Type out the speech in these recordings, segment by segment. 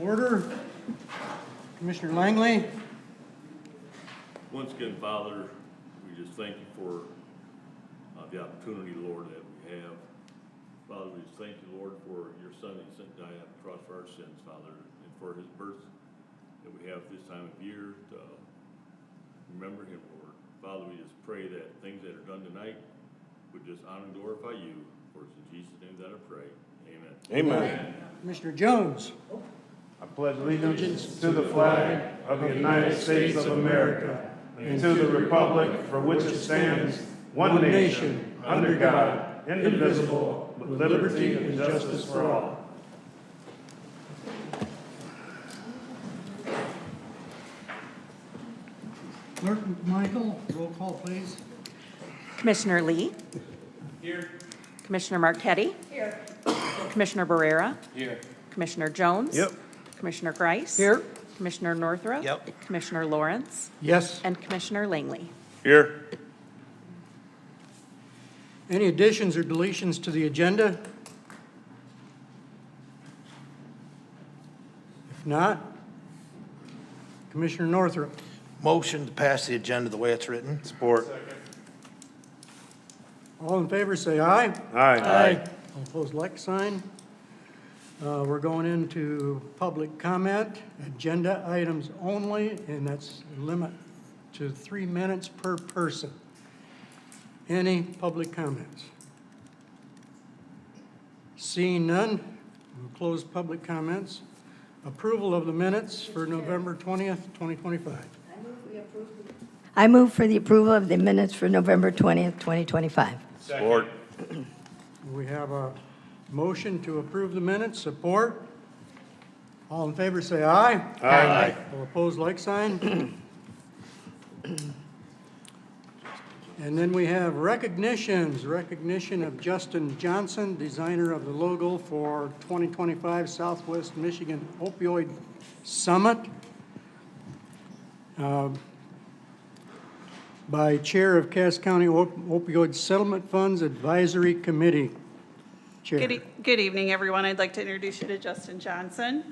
order. Commissioner Langley. Once again, Father, we just thank you for the opportunity, Lord, that we have. Father, we just thank you, Lord, for your Son that you sent to die on the cross for our sins, Father, and for his birth that we have this time of year to remember him, Lord. Father, we just pray that things that are done tonight would just honor and glorify you. For it's in Jesus' name that I pray. Amen. Amen. Commissioner Jones. I pledge allegiance to the flag of the United States of America and to the republic for which it stands, one nation, under God, indivisible, with liberty and justice for all. Clerk Michael, roll call, please. Commissioner Lee. Here. Commissioner Marquetti. Here. Commissioner Barrera. Here. Commissioner Jones. Yep. Commissioner Grice. Here. Commissioner Northrup. Yep. Commissioner Lawrence. Yes. And Commissioner Langley. Here. Any additions or deletions to the agenda? If not, Commissioner Northrup. Motion to pass the agenda the way it's written. Support. All in favor, say aye. Aye. All opposed, like sign. We're going into public comment, agenda items only, and that's limit to 3 minutes per person. Any public comments? Seeing none, we'll close public comments. Approval of the minutes for November 20th, 2025. I move for the approval of the minutes for November 20th, 2025. Support. We have a motion to approve the minutes. Support. All in favor, say aye. Aye. All opposed, like sign. And then we have recognitions. Recognition of Justin Johnson, designer of the logo for 2025 Southwest Michigan Opioid Summit. By Chair of Cass County Opioid Settlement Funds Advisory Committee. Chair. Good evening, everyone. I'd like to introduce you to Justin Johnson.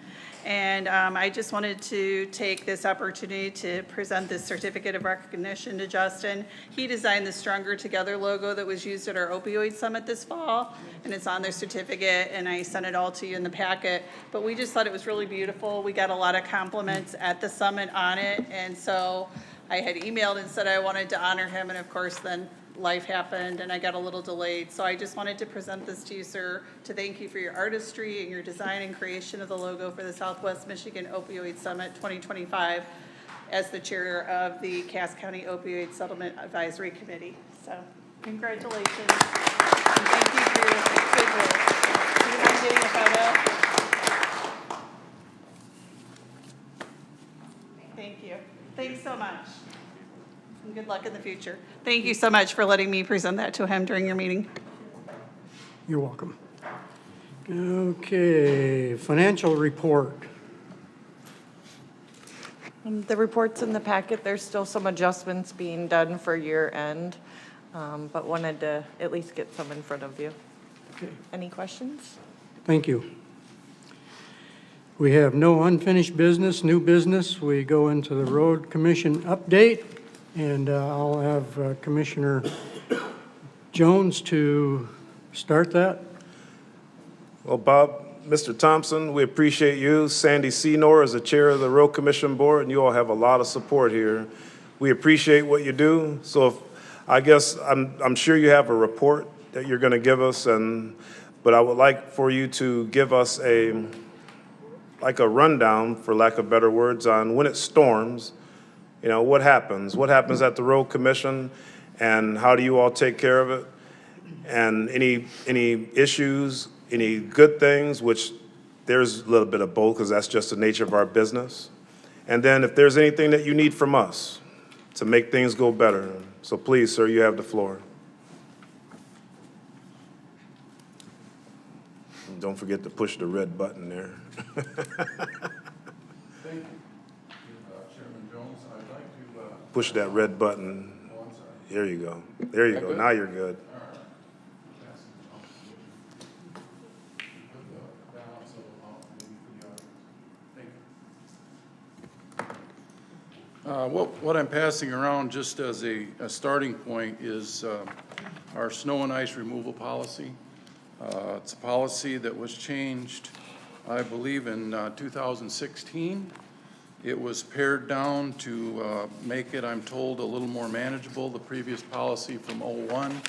And I just wanted to take this opportunity to present this certificate of recognition to Justin. He designed the Stronger Together logo that was used at our opioid summit this fall, and it's on their certificate, and I sent it all to you in the packet. But we just thought it was really beautiful. We got a lot of compliments at the summit on it, and so I had emailed and said I wanted to honor him, and of course then life happened and I got a little delayed. So I just wanted to present this to you, sir, to thank you for your artistry and your design and creation of the logo for the Southwest Michigan Opioid Summit 2025 as the chair of the Cass County Opioid Settlement Advisory Committee. So congratulations. And thank you for your good work. Do you mind getting a photo? Thank you. Thanks so much. And good luck in the future. Thank you so much for letting me present that to him during your meeting. You're welcome. Okay, financial report. The report's in the packet. There's still some adjustments being done for year end, but wanted to at least get some in front of you. Okay, Any questions? thank you. We have no unfinished business, new business. We go into the road commission update, and I'll have Commissioner Jones to start that. Well, Bob, Mr. Thompson, we appreciate you. Sandy Senor is the chair of the Road Commission Board, and you all have a lot of support here. We appreciate what you do. So I guess I'm sure you have a report that you're going to give us, but I would like for you to give us a rundown, for lack of better words, on when it storms, you know, what happens at the Road Commission, and how do you all take care of it, and any issues, any good things, which there's a little bit of both because that's just the nature of our business. And then if there's anything that you need from us to make things go better. So please, sir, you have the floor. And don't forget to push the red button there. Thank you. Chairman Jones, I'd like to... Push that red button. Oh, I'm sorry. There you go. There you go. Now you're good. All right. Put the balance of the amount maybe for the audience. Thank What I'm passing around just as a starting point is our snow and ice removal policy. It's a policy that was changed, I believe, in 2016. It was pared down to make it, I'm told, a little more manageable. The previous policy from '01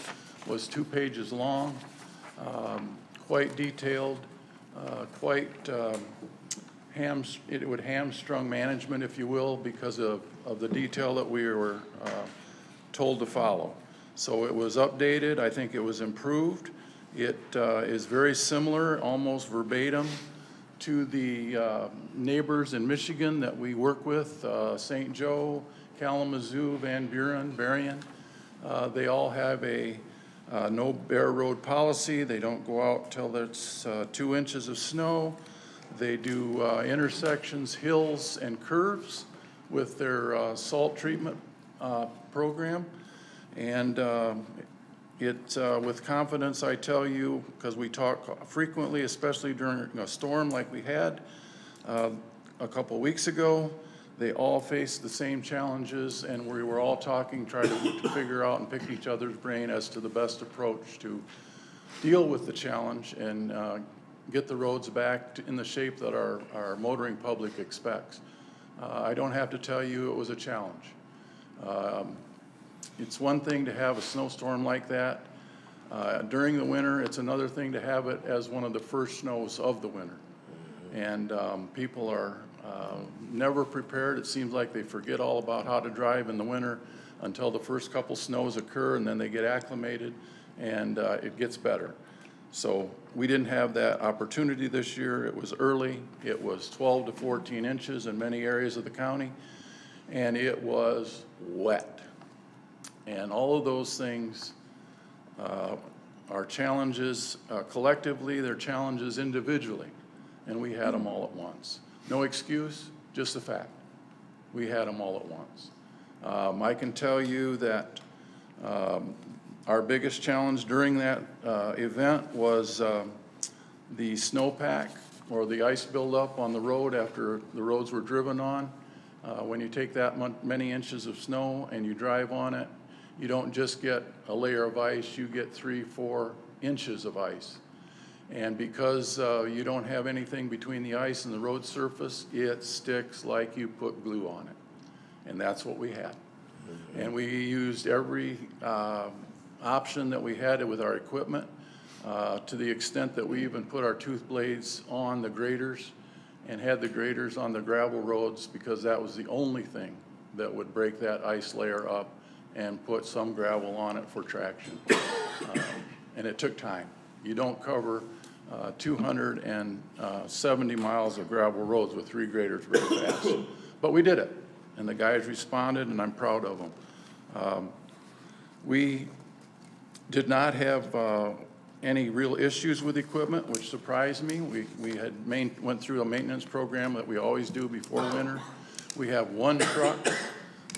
was 2 pages long, quite detailed, it would hamstrung management, if you will, because of the detail that we were told to follow. So it was updated. I think it was improved. It is very similar, almost verbatim, to the neighbors in Michigan that we work with, St. Joe, Kalamazoo, Van Buren, Berrien. They all have a no bare road policy. They don't go out till there's 2 inches of snow. They do intersections, hills, and curves with their salt treatment program. And with confidence, I tell you, because we talk frequently, especially during a storm like we had a couple weeks ago, they all faced the same challenges, and we were all talking, trying to figure out and pick each other's brain as to the best approach to deal with the challenge and get the roads back in the shape that our motoring public expects. I don't have to tell you it was a challenge. It's one thing to have a snowstorm like that during the winter. It's another thing to have it as one of the first snows of the winter. And people are never prepared. It seems like they forget all about how to drive in the winter until the first couple snows occur, and then they get acclimated, and it gets better. So we didn't have that opportunity this year. It was early. It was 12 to 14 inches in many areas of the county, and it was wet. And all of those things are challenges collectively, they're challenges individually, and we had them all at once. No excuse, just a fact. We had them all at once. I can tell you that our biggest challenge during that event was the snowpack, or the ice buildup on the road after the roads were driven on. When you take that many inches of snow and you drive on it, you don't just get a layer of ice, you get 3-4 inches of ice. And because you don't have anything between the ice and the road surface, it sticks like you put glue on it. And that's what we had. And we used every option that we had with our equipment, to the extent that we even put our tooth blades on the graders and had the graders on the gravel roads, because that was the only thing that would break that ice layer up and put some gravel on it for traction. And it took time. You don't cover 270 miles of gravel roads with 3 graders very fast. But we did it, and the guys responded, and I'm proud of them. We did not have any real issues with equipment, which surprised me. We had went through a maintenance program that we always do before winter. We have one truck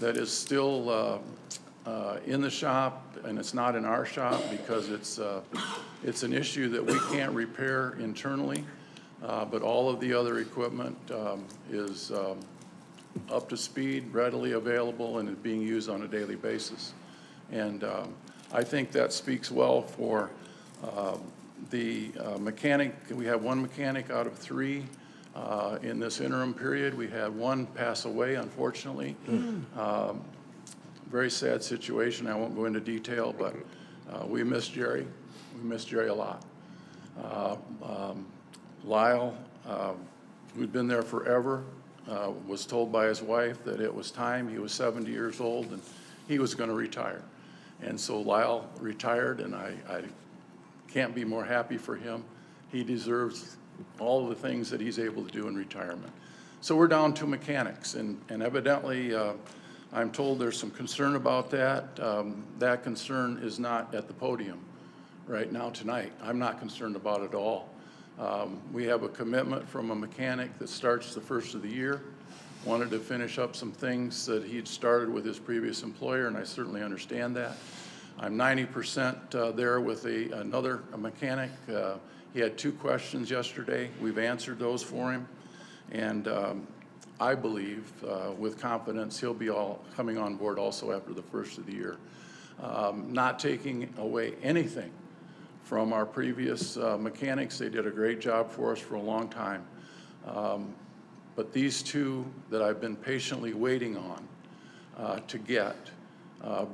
that is still in the shop, and it's not in our shop because it's an issue that we can't repair internally, but all of the other equipment is up to speed, readily available, and is being used on a daily basis. And I think that speaks well for the mechanic. We have one mechanic out of 3 in this interim period. We had one pass away, unfortunately. Very sad situation. I won't go into detail, but we miss Jerry. We miss Jerry a lot. Lyle, who'd been there forever, was told by his wife that it was time. He was 70 years old, and he was going to retire. And so Lyle retired, and I can't be more happy for him. He deserves all of the things that he's able to do in retirement. So we're down to mechanics, and evidently I'm told there's some concern about that. That concern is not at the podium right now tonight. I'm not concerned about it at all. We have a commitment from a mechanic that starts the first of the year, wanted to finish up some things that he'd started with his previous employer, and I certainly understand that. I'm 90% there with another mechanic. He had 2 questions yesterday. We've answered those for him. And I believe, with confidence, he'll be coming on board also after the first of the year. Not taking away anything from our previous mechanics. They did a great job for us for a long time. But these two that I've been patiently waiting on to get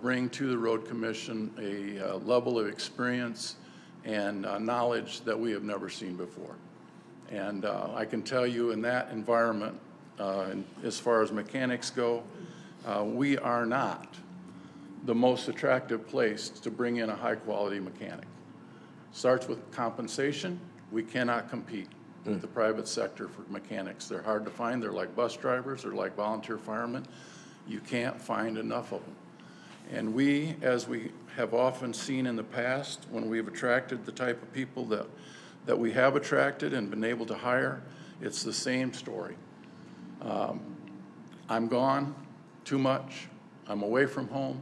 bring to the Road Commission a level of experience and knowledge that we have never seen before. And I can tell you in that environment, as far as mechanics go, we are not the most attractive place to bring in a high-quality mechanic. Starts with compensation. We cannot compete with the private sector for mechanics. They're hard to find. They're like bus drivers. They're like volunteer firemen. You can't find enough of them. And we, as we have often seen in the past, when we've attracted the type of people that we have attracted and been able to hire, it's the same story. I'm gone too much. I'm away from home.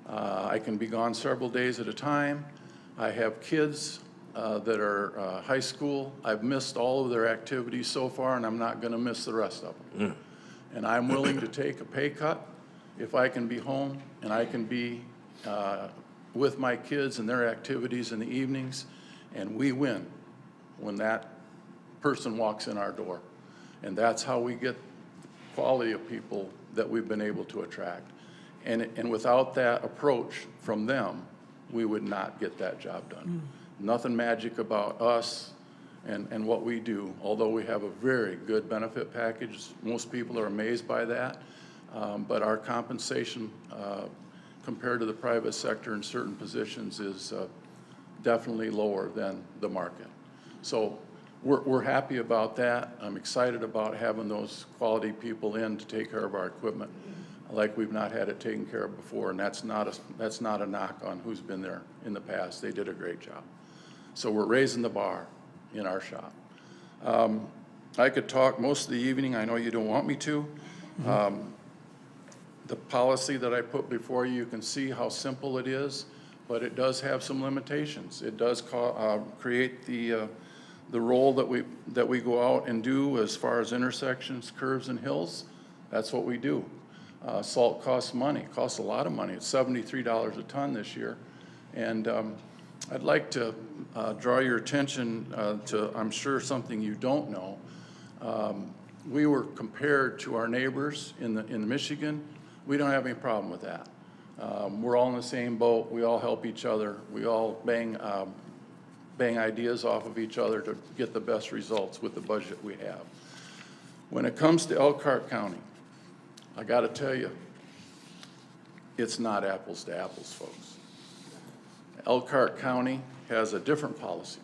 I can be gone several days at a time. I have kids that are high school. I've missed all of their activities so far, and I'm not going to miss the rest of them. And I'm willing to take a pay cut if I can be home and I can be with my kids and their activities in the evenings, and we win when that person walks in our door. And that's how we get the quality of people that we've been able to attract. And without that approach from them, we would not get that job done. Nothing magic about us and what we do, although we have a very good benefit package. Most people are amazed by that, but our compensation compared to the private sector in certain positions is definitely lower than the market. So we're happy about that. I'm excited about having those quality people in to take care of our equipment like we've not had it taken care of before, and that's not a knock on who's been there in the past. They did a great job. So we're raising the bar in our shop. I could talk most of the evening. I know you don't want me to. The policy that I put before you, you can see how simple it is, but it does have some limitations. It does create the role that we go out and do as far as intersections, curves, and hills. That's what we do. Salt costs money, costs a lot of money. It's $73 a ton this year. And I'd like to draw your attention to, I'm sure, something you don't know. We were compared to our neighbors in Michigan. We don't have any problem with that. We're all in the same boat. We all help each other. We all bang ideas off of each other to get the best results with the budget we have. When it comes to Elkhart County, I got to tell you, it's not apples to apples, folks. Elkhart County has a different policy.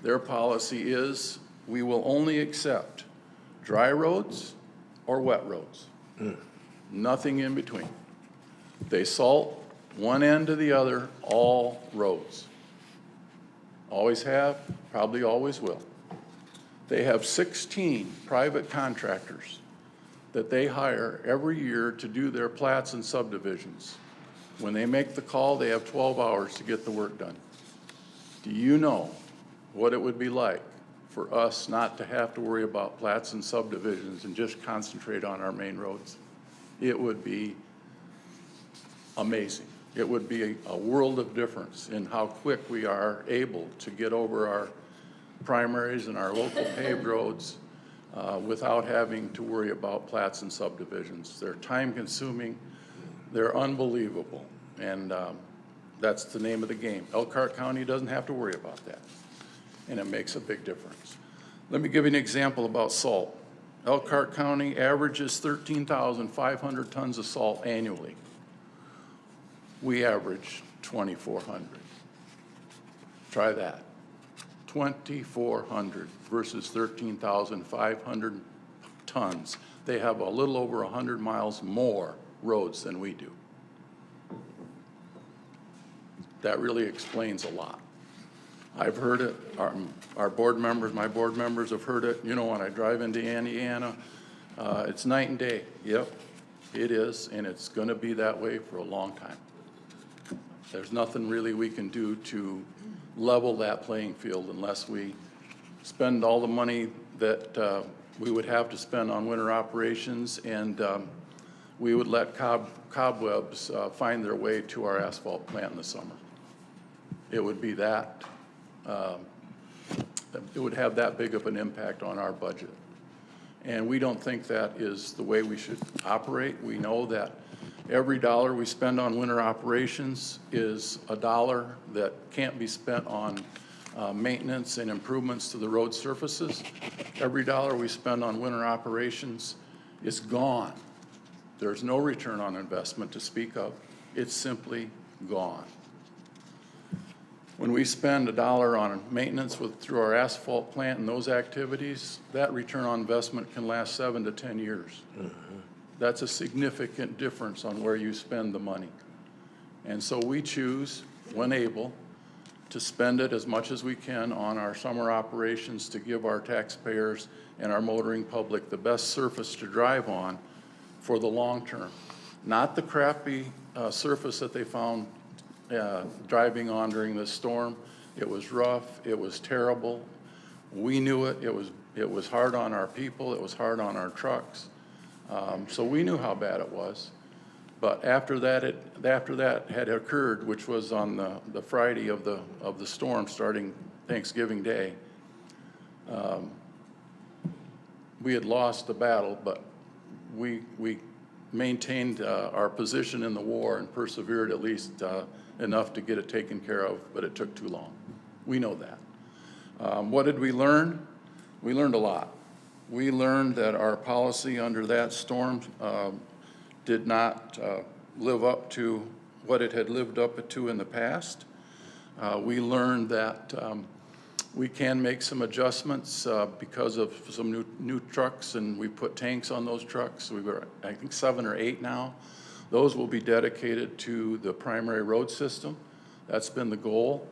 Their policy is we will only accept dry roads or wet roads. Nothing in between. They salt one end to the other, all roads. Always have, probably always will. They have 16 private contractors that they hire every year to do their plats and subdivisions. When they make the call, they have 12 hours to get the work done. Do you know what it would be like for us not to have to worry about plats and subdivisions and just concentrate on our main roads? It would be amazing. It would be a world of difference in how quick we are able to get over our primaries and our local paved roads without having to worry about plats and subdivisions. They're time-consuming, they're unbelievable, and that's the name of the game. Elkhart County doesn't have to worry about that, and it makes a big difference. Let me give you an example about salt. Elkhart County averages 13,500 tons of salt annually. We average 2,400. Try that. 2,400 versus 13,500 tons. They have a little over 100 miles more roads than we do. That really explains a lot. I've heard it, our board members, my board members have heard it. You know, when I drive into Indiana, it's night and day. Yep, it is, and it's gonna be that way for a long time. There's nothing really we can do to level that playing field unless we spend all the money that we would have to spend on winter operations, and we would let cobwebs find their way to our asphalt plant in the summer. It would be that, it would have that big of an impact on our budget. And we don't think that is the way we should operate. We know that every dollar we spend on winter operations is a dollar that can't be spent on maintenance and improvements to the road surfaces. Every dollar we spend on winter operations is gone. There's no return on investment to speak of. It's simply gone. When we spend a dollar on maintenance through our asphalt plant and those activities, that return on investment can last 7 to 10 years. That's a significant difference on where you spend the money. And so we choose, when able, to spend it as much as we can on our summer operations to give our taxpayers and our motoring public the best surface to drive on for the long term. Not the crappy surface that they found driving on during this storm. It was rough, it was terrible. We knew it, it was hard on our people, it was hard on our trucks. So we knew how bad it was. But after that had occurred, which was on the Friday of the storm starting Thanksgiving Day, we had lost the battle, but we maintained our position in the war and persevered at least enough to get it taken care of, but it took too long. We know that. What did we learn? We learned a lot. We learned that our policy under that storm did not live up to what it had lived up to in the past. We learned that we can make some adjustments because of some new trucks, and we put tanks on those trucks. We were, I think, 7 or 8 now. Those will be dedicated to the primary road system. That's been the goal.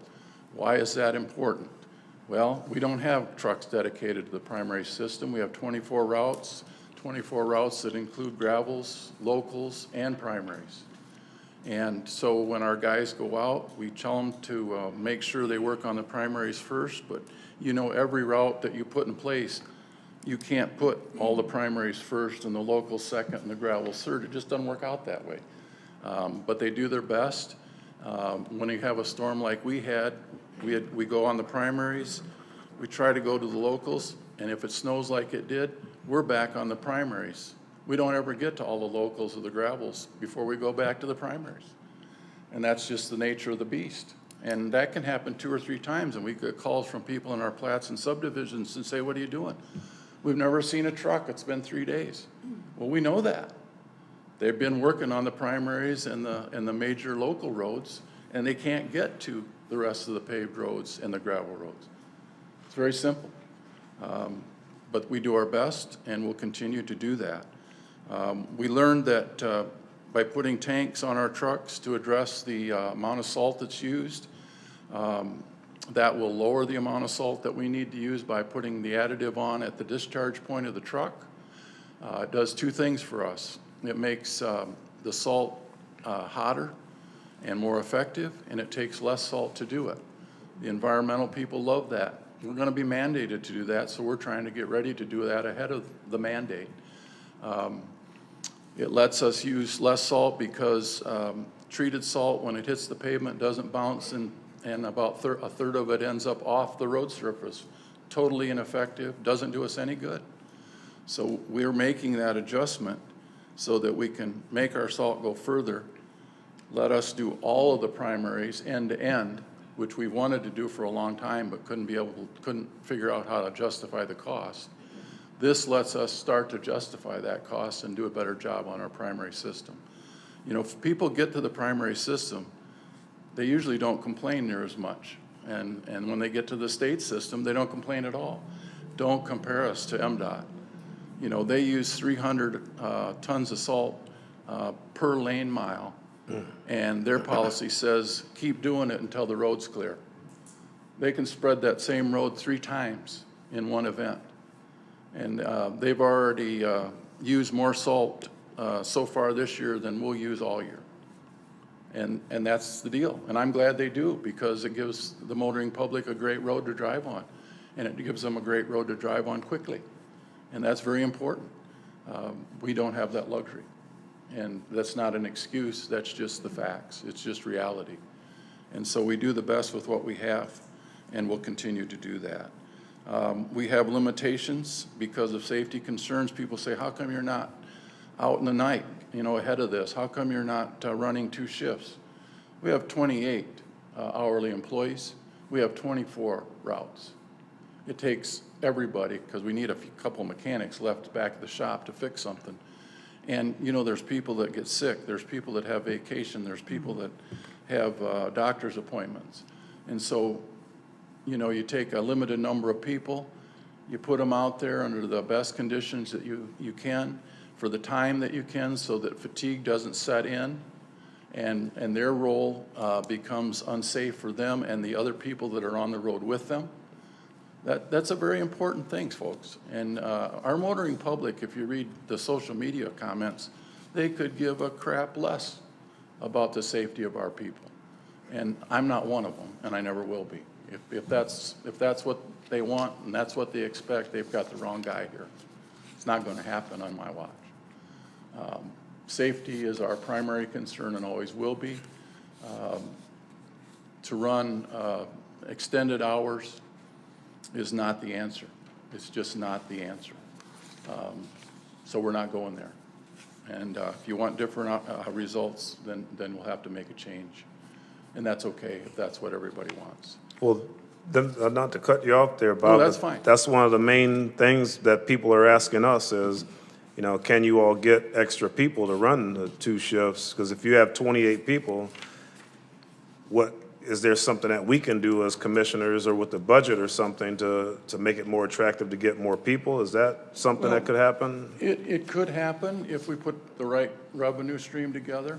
Why is that important? Well, we don't have trucks dedicated to the primary system. We have 24 routes that include gravels, locals, and primaries. And so when our guys go out, we tell them to make sure they work on the primaries first, but you know, every route that you put in place, you can't put all the primaries first and the locals second and the gravels third. It just doesn't work out that way. But they do their best. When you have a storm like we had, we go on the primaries, we try to go to the locals, and if it snows like it did, we're back on the primaries. We don't ever get to all the locals or the gravels before we go back to the primaries. And that's just the nature of the beast. And that can happen 2 or 3 times, and we get calls from people in our plats and subdivisions and say, what are you doing? We've never seen a truck, it's been 3 days. Well, we know that. They've been working on the primaries and the major local roads, and they can't get to the rest of the paved roads and the gravel roads. It's very simple. But we do our best, and we'll continue to do that. We learned that by putting tanks on our trucks to address the amount of salt that's used, that will lower the amount of salt that we need to use by putting the additive on at the discharge point of the truck. It does 2 things for us. It makes the salt hotter and more effective, and it takes less salt to do it. The environmental people love that. We're going to be mandated to do that, so we're trying to get ready to do that ahead of the mandate. It lets us use less salt because treated salt, when it hits the pavement, doesn't bounce, and about a third of it ends up off the road surface. Totally ineffective, doesn't do us any good. So we're making that adjustment so that we can make our salt go further, let us do all of the primaries end to end, which we wanted to do for a long time but couldn't figure out how to justify the cost. This lets us start to justify that cost and do a better job on our primary system. You know, if people get to the primary system, they usually don't complain near as much. And when they get to the state system, they don't complain at all. Don't compare us to MDOT. You know, they use 300 tons of salt per lane mile, and their policy says, keep doing it until the road's clear. They can spread that same road 3 times in one event. And they've already used more salt so far this year than we'll use all year. And that's the deal. And I'm glad they do, because it gives the motoring public a great road to drive on. And it gives them a great road to drive on quickly. And that's very important. We don't have that luxury. And that's not an excuse, that's just the facts. It's just reality. And so we do the best with what we have, and we'll continue to do that. We have limitations because of safety concerns. People say, how come you're not out in the night, ahead of this? How come you're not running 2 shifts? We have 28 hourly employees. We have 24 routes. It takes everybody, because we need a couple mechanics left back at the shop to fix something. And, there's people that get sick, there's people that have vacation, there's people that have doctor's appointments. And so, you take a limited number of people, you put them out there under the best conditions that you can, for the time that you can, so that fatigue doesn't set in, and their role becomes unsafe for them and the other people that are on the road with them. That's a very important thing, folks. And our motoring public, if you read the social media comments, they could give a crap less about the safety of our people. And I'm not one of them, and I never will be. If that's what they want and that's what they expect, they've got the wrong guy here. It's not going to happen on my watch. Safety is our primary concern and always will be. To run extended hours is not the answer. It's just not the answer. So we're not going there. And if you want different results, then we'll have to make a change. And that's okay if that's what everybody wants. Well, then, not to cut you off there, Bob. No, that's fine. That's one of the main things that people are asking us is, can you all get extra people to run the 2 shifts? Because if you have 28 people, is there something that we can do as commissioners or with the budget or something to make it more attractive to get more people? Is that something that could happen? It could happen if we put the right revenue stream together.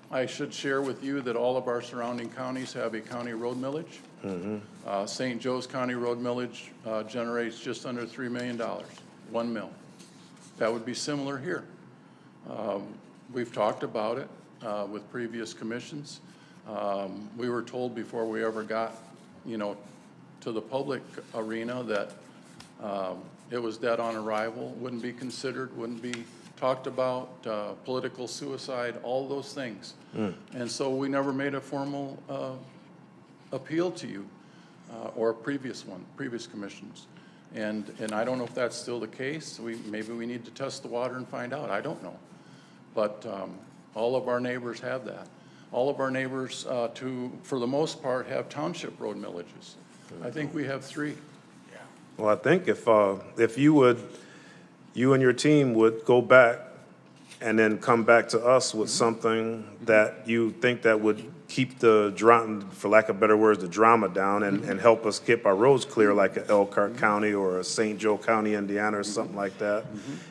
I should share with you that all of our surrounding counties have a county road millage. St. Joe's County road millage generates just under $3 million, 1 mil. That would be similar here. We've talked about it with previous commissions. We were told before we ever got, to the public arena that it was dead on arrival, wouldn't be considered, wouldn't be talked about, political suicide, all those things. And so we never made a formal appeal to you or previous commissions. And I don't know if that's still the case. Maybe we need to test the water and find out. I don't know. But all of our neighbors have that. All of our neighbors, for the most part, have township road millages. I think we have 3. Well, I think if you and your team would go back and then come back to us with something that you think that would keep the drama, for lack of better words, the drama down and help us keep our roads clear like a Elkhart County or a St. Joe County, Indiana or something like that,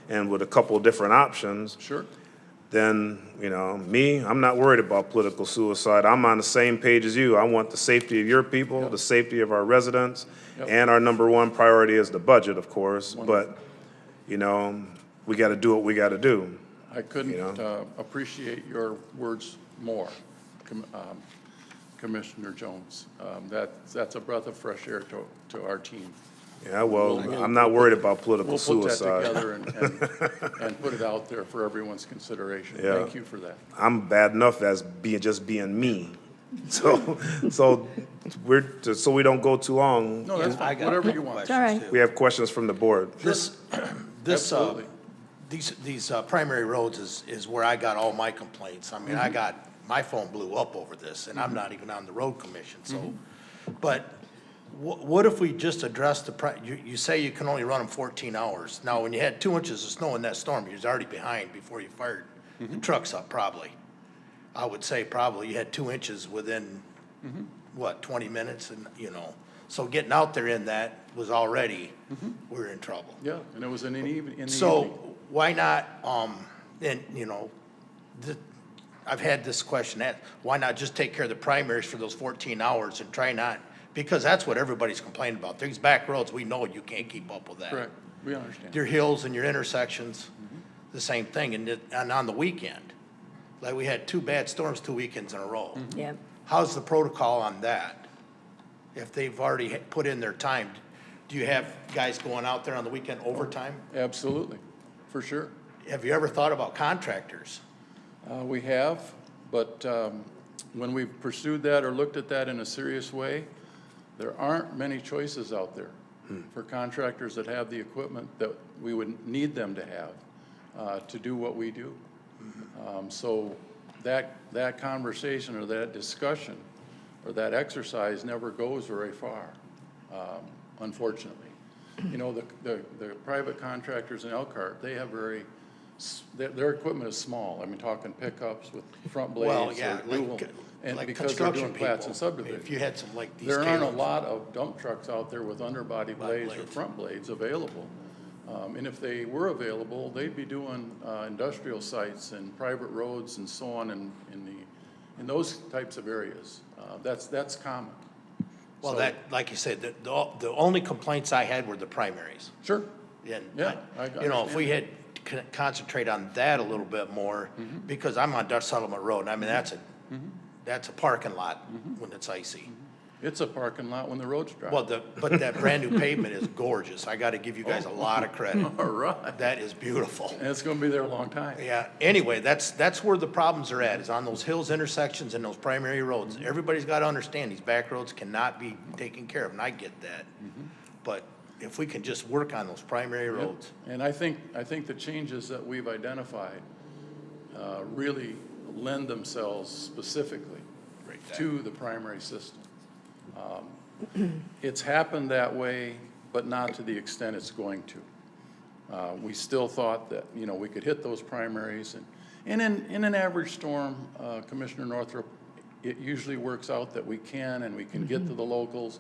and with a couple of different options. Sure. Then, I'm not worried about political suicide. I'm on the same page as you. I want the safety of your people, the safety of our residents, and our number 1 priority is the budget, of course. But, we got to do what we got to do. I couldn't appreciate your words more, Commissioner Jones. That's a breath of fresh air to our team. Yeah, well, I'm not worried about political suicide. We'll put that together and put it out there for everyone's consideration. Yeah. Thank you for that. I'm bad enough as just being me. So we don't go too long. No, that's fine, whatever you want. It's all right. We have questions from the board. Absolutely. These primary roads is where I got all my complaints. I mean, my phone blew up over this, and I'm not even on the road commission, so. But what if we just address you say you can only run them 14 hours. Now, when you had 2 inches of snow in that storm, you was already behind before you fired the trucks up, probably. I would say probably you had 2 inches within, 20 minutes, and, so getting out there in that was already, we were in trouble. Yeah, and it was in the evening. So why not, I've had this question asked, why not just take care of the primaries for those 14 hours and try not, because that's what everybody's complaining about. These back roads, we know you can't keep up with that. Correct, we understand. Your hills and your intersections, the same thing, and on the weekend. Like, we had 2 bad storms 2 weekends in a row. Yep. How's the protocol on that? If they've already put in their time, Do you have guys going out there on the weekend overtime? Absolutely, for sure. Have you ever thought about contractors? We have, but when we've pursued that or looked at that in a serious way, there aren't many choices out there for contractors that have the equipment that we would need them to have to do what we do. So that conversation or that discussion or that exercise never goes very far, unfortunately. You know, the private contractors in Elkhart, they have their equipment is small. I mean, talking pickups with front Well, blades yeah, or dual, and like because they're doing construction plats and people. subdivisions. If you had some like these There aren't a Caleb's. lot of dump trucks out there with underbody blades or blades. front blades available. And if they were available, they'd be doing industrial sites and private roads and so on in those types of areas. That's common. Well, So- that, like you said, the only complaints I had were the primaries. Sure. And, Yeah, you know, if we had concentrate on that a little bit more, because I'm on Dutch Settlement Road, and I mean, that's a parking lot when it's icy. It's a parking lot when the road's dry. Well, but that brand-new pavement is gorgeous. I gotta give you guys a lot of credit. All right. That is beautiful. And it's gonna be there a long time. Yeah, anyway, that's where the problems are at, is on those hills intersections and those primary roads. Everybody's gotta understand, these back roads cannot be taken care of, and I get that. But if we can just work on those primary roads. And I think the changes that we've identified really lend themselves specifically to the primary system. It's happened that way, but not to the extent it's going to. We still thought that, you know, we could hit those primaries, and in an average storm, Commissioner Northrup, it usually works out that we can, and we can get to the locals,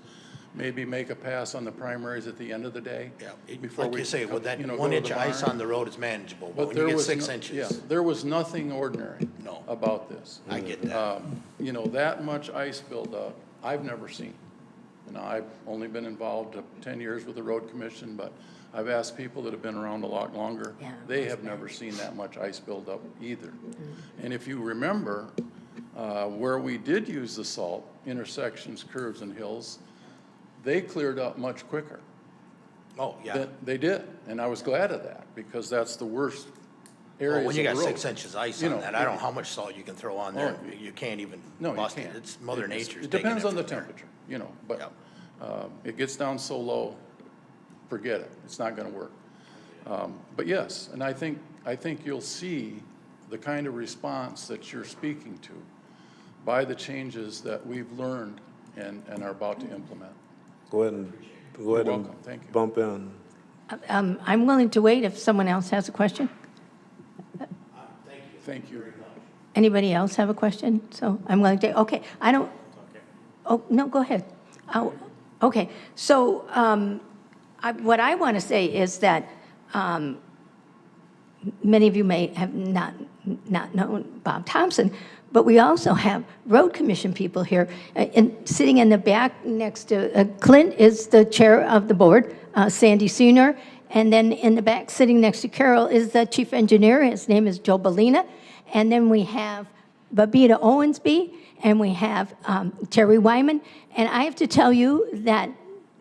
maybe make a pass on the primaries at the end of the day. Yeah, before like we you say, with that you know, 1 go to inch the of ice barn. on the road is manageable, but But when there you get was 6 no- inches. Yeah, there was nothing ordinary No. about this. I get that. You know, that much ice buildup, I've never seen. You know, I've only been involved 10 years with the road commission, but I've asked people that have been around a lot longer. Yeah, They have never seen that much ice buildup either. And if you remember, where we did use the salt, intersections, curves, and hills, they cleared up much quicker. Oh, yeah. They did, and I was glad of that, because that's the worst areas Well, when you of got the 6 road. inches ice You on know, that, I don't know how much salt you can throw on there. Oh. You can't even No, you bust it. can't. It's Mother Nature's It taking depends it on the from there. temperature, you know, but Yep. it gets down so low, forget it, it's not gonna work. But yes, and I think you'll see the kind of response that you're speaking to by the changes that we've learned and are about to implement. Go ahead and welcome. Thank you. bump in. I'm willing to wait if someone else has a question. Thank you. Anybody else have a question? So I'm willing to, okay, I don't, oh, no, go ahead. Okay, so what I want to say is that many of you may have not known Bob Thompson, but we also have road commission people here. Sitting in the back next to Clint is the chair of the board, Sandy Senior, and then in the back sitting next to Carol is the chief engineer. His name is Joe Bellina. And then we have Babita Owensby, and we have Terry Wyman. And I have to tell you that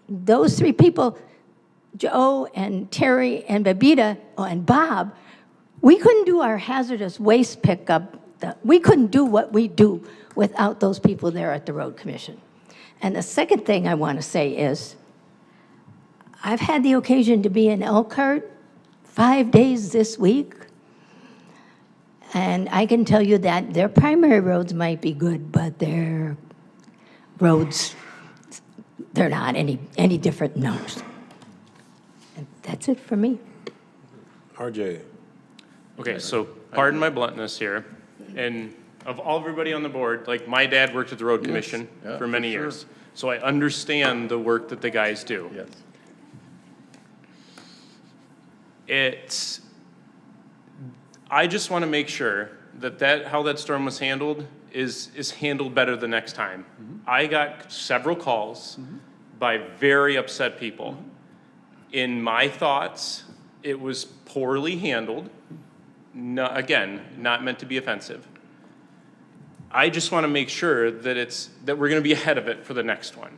those three people, Joe and Terry and Babita and Bob, we couldn't do our hazardous waste pickup. We couldn't do what we do without those people there at the road commission. And the second thing I want to say is, I've had the occasion to be in Elkhart 5 days this week, and I can tell you that their primary roads might be good, but their roads, they're not any different than ours. And that's it for me. RJ. Okay, so pardon my bluntness here, and of everybody on the board, like, my dad worked at the road commission yeah, for many for sure. years, so I understand the work that the guys do. Yes. I just want to make sure that how that storm was handled is handled better the next time. I got several calls by very upset people. In my thoughts, it was poorly handled. No, again, not meant to be offensive. I just want to make sure that we're going to be ahead of it for the next one.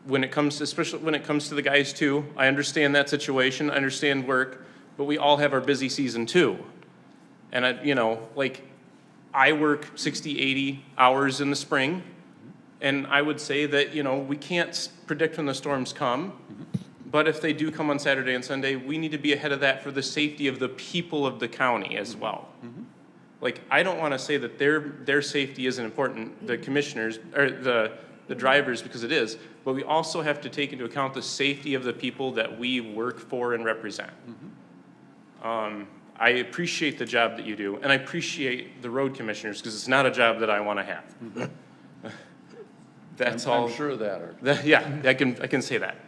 when it comes, especially when it comes to the guys too, I understand that situation, I understand work, but we all have our busy season too. And I, you know, like, I work 60, 80 hours in the spring, and I would say that, you know, we can't predict when the storms come, but if they do come on Saturday and Sunday, we need to be ahead of that for the safety of the people of the county as well. Like, I don't want to say that their safety isn't important, the commissioners, or the drivers, because it is, but we also have to take into account the safety of the people that we work for and represent. I appreciate the job that you do, and I appreciate the road commissioners, because it's not a job that I want to have. That's all. I'm sure of that, Art. Yeah, I can say that.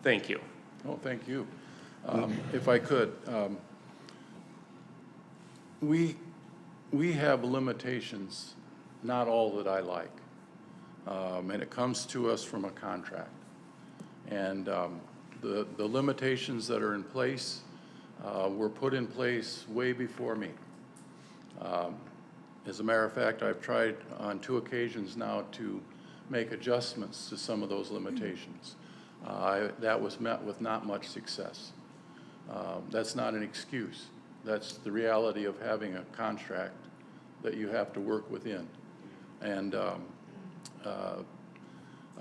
Thank you. Oh, thank you. If I could, we have limitations, not all that I like. And it comes to us from a contract. And the limitations that are in place were put in place way before me. As a matter of fact, I've tried on 2 occasions now to make adjustments to some of those limitations. That was met with not much success. That's not an excuse. That's the reality of having a contract that you have to work within. And a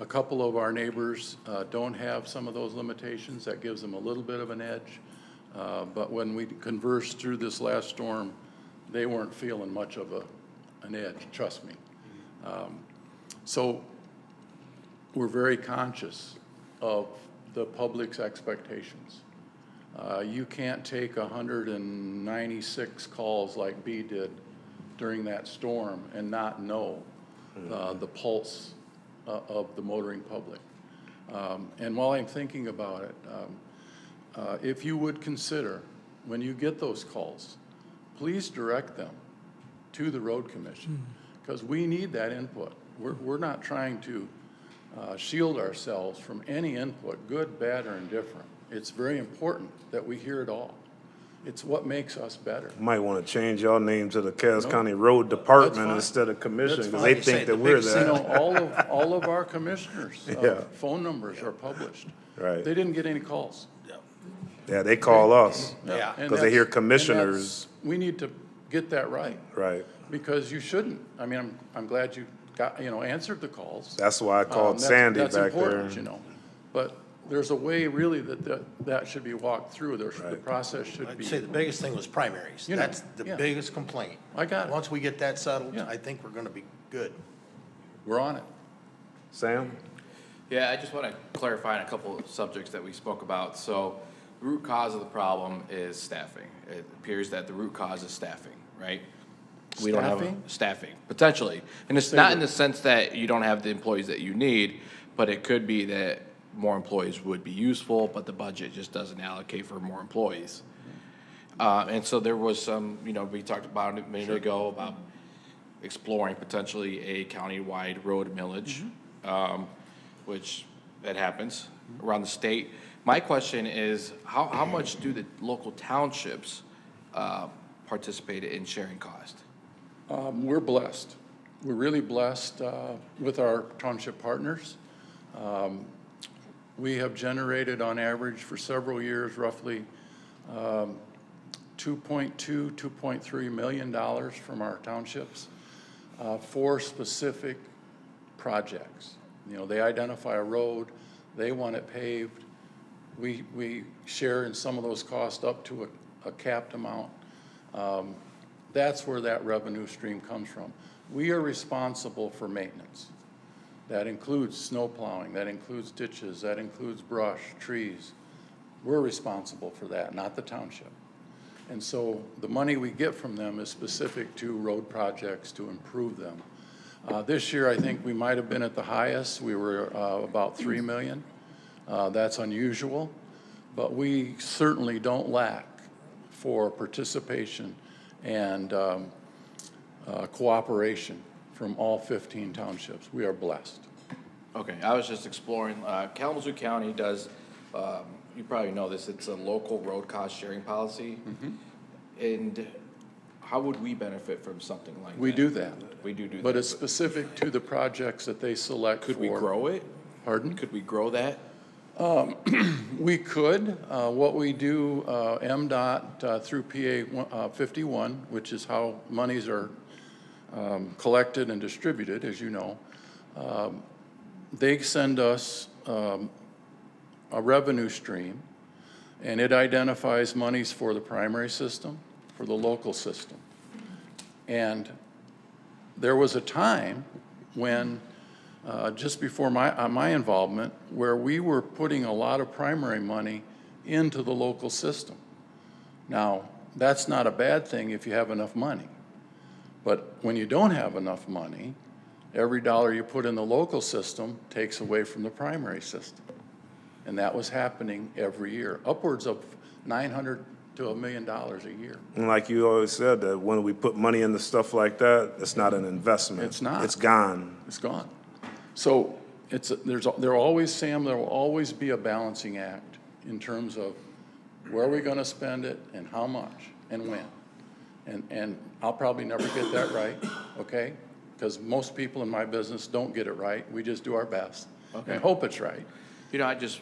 couple of our neighbors don't have some of those limitations. That gives them a little bit of an edge. But when we conversed through this last storm, they weren't feeling much of an edge, trust me. So we're very conscious of the public's expectations. You can't take 196 calls like B did during that storm and not know the pulse of the motoring public. And while I'm thinking about it, if you would consider, when you get those calls, please direct them to the road commission, because we need that input. We're not trying to shield ourselves from any input, good, bad, or indifferent. It's very important that we hear it all. It's what makes us better. Might want to change y'all name to the Cass County Road Department fine. instead of commission, That's because fine. they You say think the that we're big You that. know, all of our commissioners' Yeah. phone numbers are published. Right. They didn't get any calls. Yeah, they call us, Yeah. And 'Cause they hear that's- commissioners. and we need to get that right, right? because you shouldn't. I mean, I'm glad you got, answered the calls. That's why I called That's- Sandy that's back there. important, But there's a way really that should be walked through. The Right. process should I'd be. say the biggest thing was primaries. You know, That's the yeah. biggest complaint. I got it. Once we get that settled, Yeah. I think we're gonna be good. We're on it. Sam? Yeah, I just want to clarify on a couple of subjects that we spoke about. So the root cause of the problem is staffing. It appears that the root cause is staffing, right? We don't have Staffing? staffing, potentially. And it's not in the sense that you don't have the employees that you need, but it could be that more employees would be useful, but the budget just doesn't allocate for more employees. And so there was some, we talked about it a minute ago about exploring potentially a countywide road millage, which that happens around the state. My question is, how much do the local townships participate in sharing cost? We're blessed. We're really blessed with our township partners. We have generated on average for several years roughly $2.3 million from our townships for specific projects. They identify a road, they want it paved. We share in some of those costs up to a capped amount. That's where that revenue stream comes from. We are responsible for maintenance. That includes snow plowing, that includes ditches, that includes brush, trees. We're responsible for that, not the township. And so the money we get from them is specific to road projects to improve them. This year, I think we might have been at the highest. We were about 3 million. That's unusual, but we certainly don't lack for participation and cooperation from all 15 townships. We are blessed. Okay, I was just exploring, Kalamazoo County does, you probably know this, it's a local road cost sharing policy. And how would we benefit from something like that? We do that. We do that. But it's specific to the projects that they select for. Could we grow it? Pardon? Could we grow that? We could. What we do, MDOT through PA 51, which is how monies are collected and distributed, as you know, they send us a revenue stream, and it identifies monies for the primary system, for the local system. And there was a time when, just before my involvement, where we were putting a lot of primary money into the local system. Now, that's not a bad thing if you have enough money. But when you don't have enough money, every dollar you put in the local system takes away from the primary system. And that was happening every year, upwards of $900 to $1 million a year. And like you always said, that when we put money into stuff like that, it's not an investment. It's not. It's gone. It's gone. So there will always be a balancing act in terms of where are we going to spend it and how much and when. And I'll probably never get that right, okay? Because most people in my business don't get it right. We just do our best. Okay. I hope it's right. You know, I just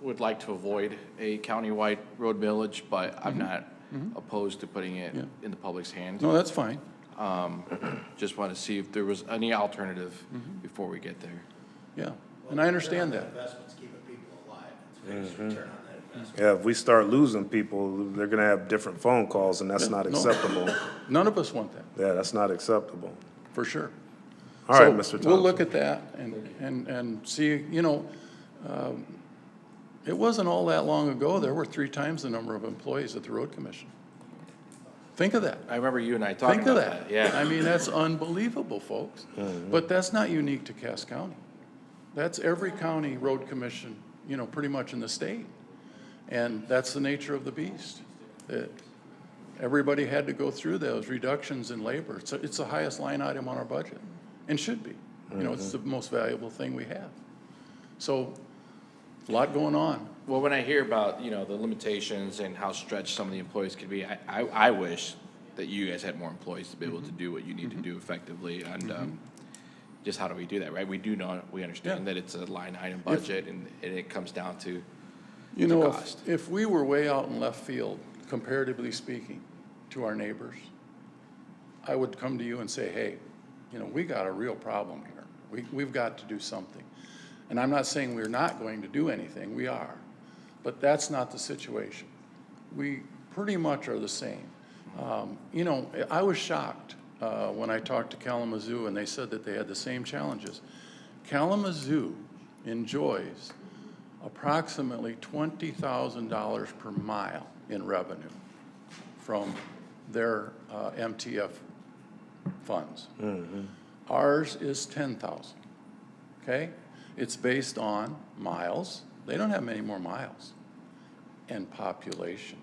would like to avoid a countywide road millage, but I'm not opposed to putting it in the public's hands. No, that's fine. Just want to see if there was any alternative before we get there. Yeah, and I understand that. Investments keeping people alive. It's the biggest return on that investment. Yeah, if we start losing people, they're gonna have different phone calls, and that's not No. acceptable. None of us want that, Yeah, that's not acceptable. for sure. All right, So Mr. Thompson. we'll look at that and see, you know, it wasn't all that long ago, there were 3 times the number of employees at the road commission. Think of that. I remember you and I talking Think of about that. that. Yeah. I mean, that's unbelievable, folks. But that's not unique to Cass County. That's every county road commission, you know, pretty much in the state. And that's the nature of the beast. Everybody had to go through those reductions in labor. It's the highest line item on our budget, and should be. You know, it's the most valuable thing we have. So, a lot going on. Well, when I hear about, you know, the limitations and how stretched some of the employees could be, I wish that you guys had more employees to be able to do what you need to do effectively. And just how do we do that, right? We understand that it's a line item budget, and it comes down to You know, cost. if we were way out in left field, comparatively speaking, to our neighbors, I would come to you and say, hey, you know, we got a real problem here. We've got to do something. And I'm not saying we're not going to do anything, we are. But that's not the situation. We pretty much are the same. You know, I was shocked when I talked to Kalamazoo and they said that they had the same challenges. Kalamazoo enjoys approximately $20,000 per mile in revenue from their MTF funds. Ours is 10,000, okay? It's based on miles. They don't have many more miles. And population.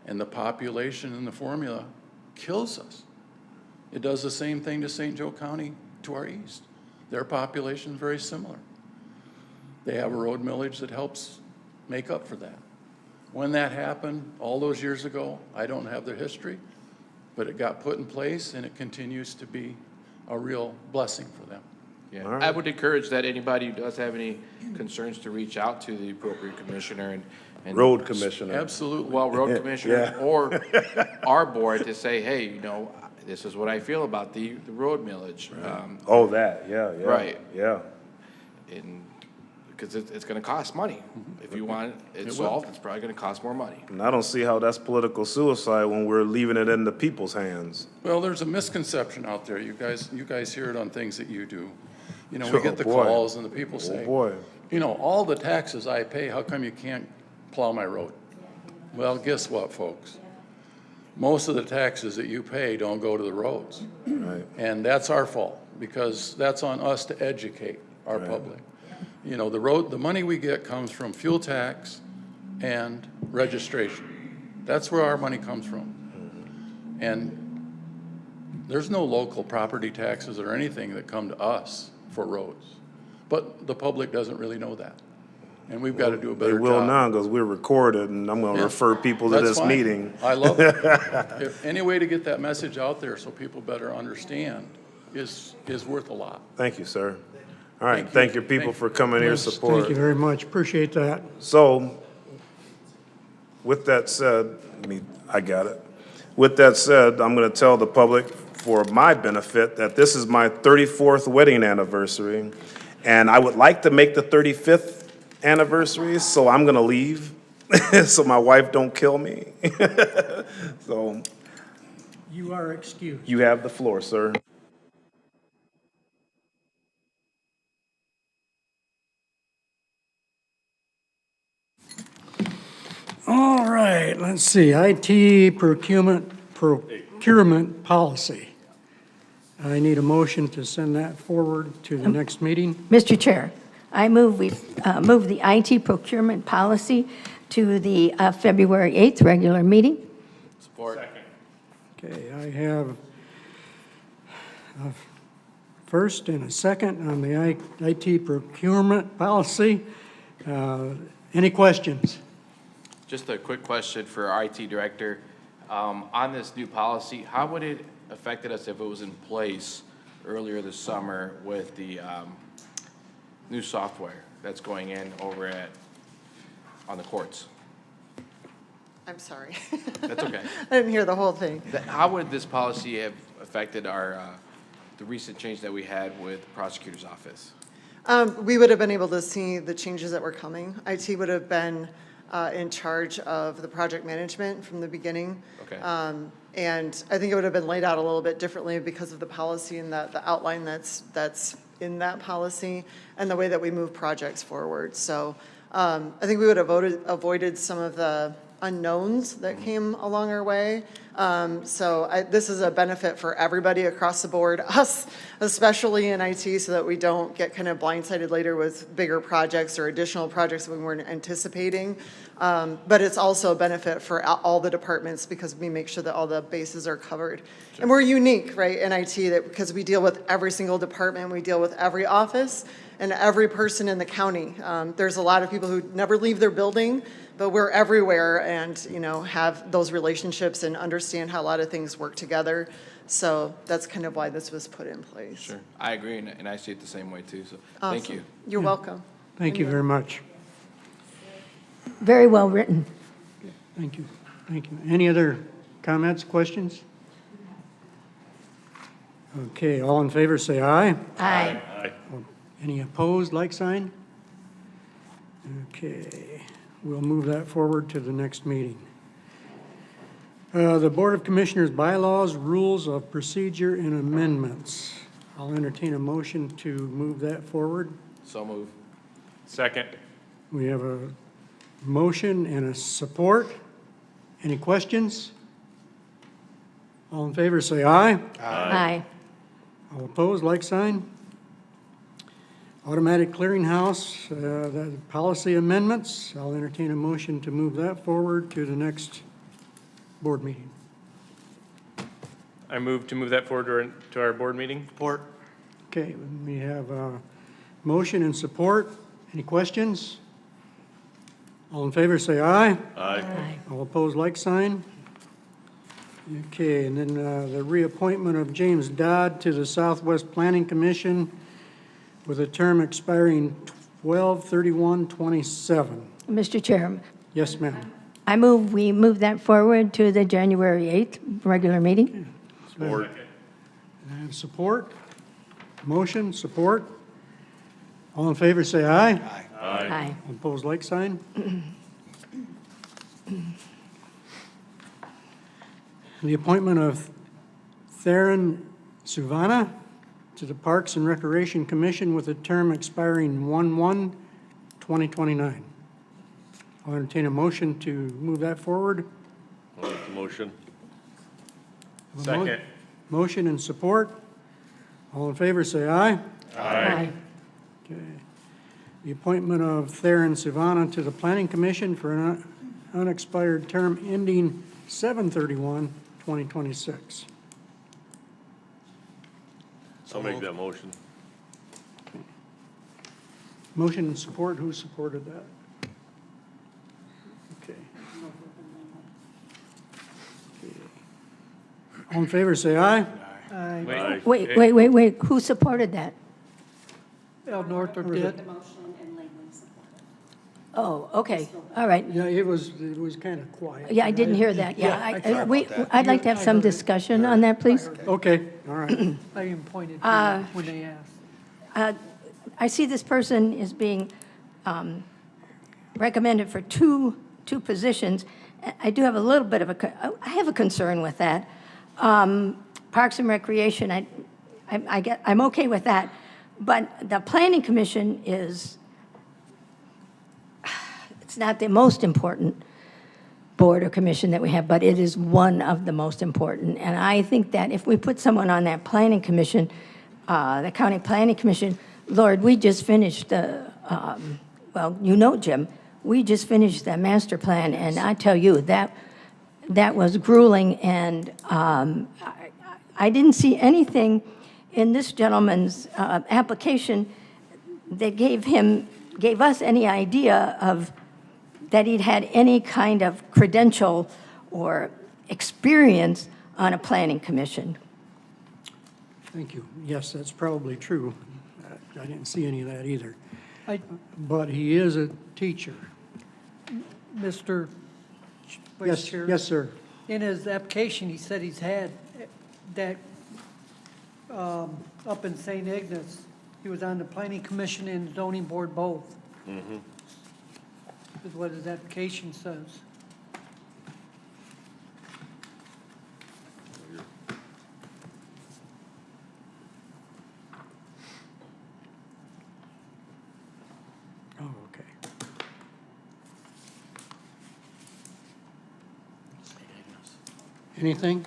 And the population in the formula kills us. It does the same thing to St. Joe County to our east. Their population is very similar. They have a road millage that helps make up for that. When that happened all those years ago, I don't have the history, but it got put in place and it continues to be a real blessing for them. Yeah, All right. I would encourage that anybody who does have any concerns to reach out to the appropriate commissioner and Road commissioner. Absolutely. well, road commissioner Yeah. or our board to say, hey, you know, this is what I feel about the road millage. Oh, that, yeah. Right. Yeah. And because it's going to cost money. If you want it will. solved, it's probably going to cost more money. And I don't see how that's political suicide when we're leaving it in the people's hands. Well, there's a misconception out there. You guys hear it on things that you do. You know, we Oh, get the boy. calls and the people say, Oh, boy. you know, all the taxes I pay, how come you can't plow my road? Well, guess what, folks? Most of the taxes that you pay don't go to the roads. Right. And that's our fault, because that's on us to educate our public. You know, the money we get comes from fuel tax and registration. That's where our money comes from. And there's no local property taxes or anything that come to us for roads. But the public doesn't really know that. And we've got to do a better They job. will now because we're recorded, and I'm going to Yeah. refer people to That's this fine. meeting. I love it. If any way to get that message out there so people better understand is worth a lot. Thank you, sir. All right, thank your people for coming here to Yes, support. Thank you very much, appreciate that. So, with that said, I got it. With that said, I'm going to tell the public, for my benefit, that this is my 34th wedding anniversary, and I would like to make the 35th anniversary, so I'm going to leave, so my wife don't kill me. So, You are excused. you have the floor, sir. All right, let's see, IT procurement policy. I need a motion to send that forward to the next meeting. Mr. Chair, I move we move the IT procurement policy to the February 8th regular meeting. Support. Okay, I have a first and a second on the IT procurement policy. Any questions? Just a quick question for our IT director. On this new policy, how would it affect us if it was in place earlier this summer with the new software that's going in over on the courts? I'm sorry. That's okay. I didn't hear the whole thing. How would this policy have affected our, the recent change that we had with the prosecutor's office? We would have been able to see the changes that were coming. IT would have been in charge of the project management from the beginning. Okay. And I think it would have been laid out a little bit differently because of the policy and the outline that's in that policy and the way that we move projects forward. So I think we would have avoided some of the unknowns that came along our way. This is a benefit for everybody across the board, us especially in IT, so that we don't get kind of blindsided later with bigger projects or additional projects that we weren't anticipating. But it's also a benefit for all the departments because we make sure that all the bases are covered. And we're unique, right, in IT because we deal with every single department, we deal with every office and every person in the county. There's a lot of people who never leave their building, but we're everywhere and, have those relationships and understand how a lot of things work together. So that's kind of why this was put in place. Sure. I agree, and I see it the same way too, so thank Awesome. you. You're welcome. Thank you very much. Very well written. Thank you. Thank you. Any other comments, questions? Okay, all in favor, say aye. Aye. Any opposed, like sign? Okay, we'll move that forward to the next meeting. The Board of Commissioners bylaws, rules of procedure, and amendments. I'll entertain a motion to move that forward. So move. Second. We have a motion and a support. Any questions? All in favor, say aye. Aye. All opposed, like sign. Automatic clearinghouse, the policy amendments. I'll entertain a motion to move that forward to the next board meeting. I move to move that forward to our board meeting. Support. Okay, we have a motion and support. Any questions? All in favor, say aye. Aye. All opposed, like sign. Okay, and then the reappointment of James Dodd to the Southwest Planning Commission with a term expiring 12/31/27. Mr. Chair, Yes, ma'am. I move we move that forward to the January 8th regular meeting. Support. And I have support, motion, support. All in favor, say aye. Aye. All opposed, like sign. The appointment of Theron Suvana to the Parks and Recreation Commission with a term expiring 1/1/2029. I'll entertain a motion to move that forward. I'll make the motion. Have a mo- Second. Motion and support. All in favor, say aye. Aye. Okay. The appointment of Theron Suvana to the Planning Commission for an unexpired term ending 7/31/2026. I'll make that motion. Motion and support, who supported that? Okay. All in favor, say aye. Aye. Wait, who supported that? Al Northrop did. Oh, okay, all right. Yeah, it was kind of quiet. Yeah, I didn't hear that, yeah. I'd like to have some discussion on that, please. Okay, all right. I even pointed to you when they asked. I see this person is being recommended for two positions. I do have a little bit of I have a concern with that. Parks and Recreation, I'm okay with that, but the Planning Commission is, it's not the most important board or commission that we have, but it is one of the most important. And I think that if we put someone on that Planning Commission, the County Planning Commission, Lord, we just finished well, you know, Jim, we just finished the master plan, and I tell you, that was grueling, and I didn't see anything in this gentleman's application that gave us any idea of that he'd had any kind of credential or experience on a planning commission. Thank you. Yes, that's probably true. I didn't see any of that either. But he is a teacher. Mr. Vice Yes, Chair. yes, sir. In his application, he said he's had that up in St. Ignace. He was on the Planning Commission and Zoning Board both. Is what his application says. Oh, okay. Anything?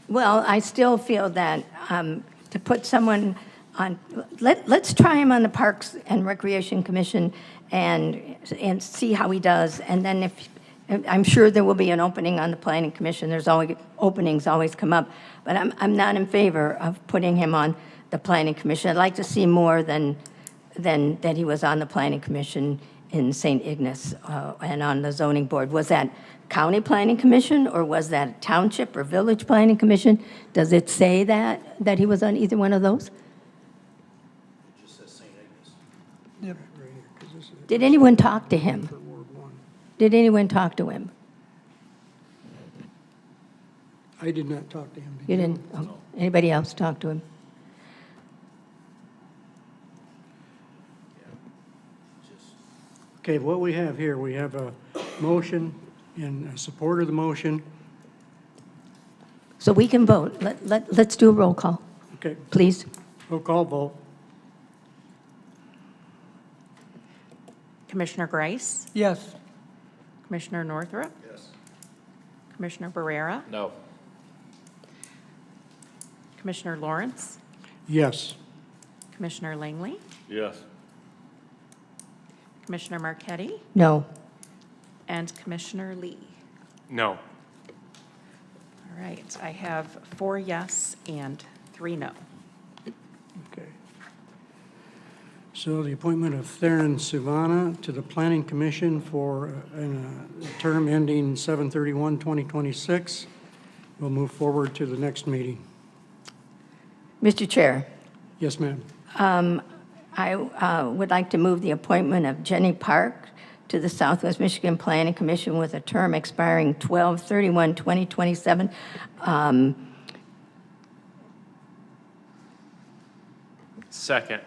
Well, I still feel that to put someone on, let's try him on the Parks and Recreation Commission and see how he does. And then I'm sure there will be an opening on the Planning Commission. There's always, openings always come up. But I'm not in favor of putting him on the Planning Commission. I'd like to see more than that he was on the Planning Commission in St. Ignace and on the Zoning Board. Was that County Planning Commission, or was that Township or Village Planning Commission? Does it say that he was on either one of those? Yep. Did anyone talk to him? Did anyone talk to him? I did not talk to him. You didn't? Oh. Anybody else talk to him? Okay, what we have here, we have a motion in support of the motion. So we can vote. Let's do a roll call, Okay, please. roll call vote. Commissioner Grice, Yes. Commissioner Northrup. Yes. Commissioner Barrera, No. Commissioner Lawrence, Yes. Commissioner Langley, Yes. Commissioner Marquetti, No. and Commissioner Lee. No. All right, I have 4 yes and 3 no. Okay. So the appointment of Theron Sivana to the Planning Commission for a term ending 7/31/2026. We'll move forward to the next meeting. Mr. Chair, Yes, ma'am. I would like to move the appointment of Jenny Park to the Southwest Michigan Planning Commission with a term expiring 12/31/2027. Second.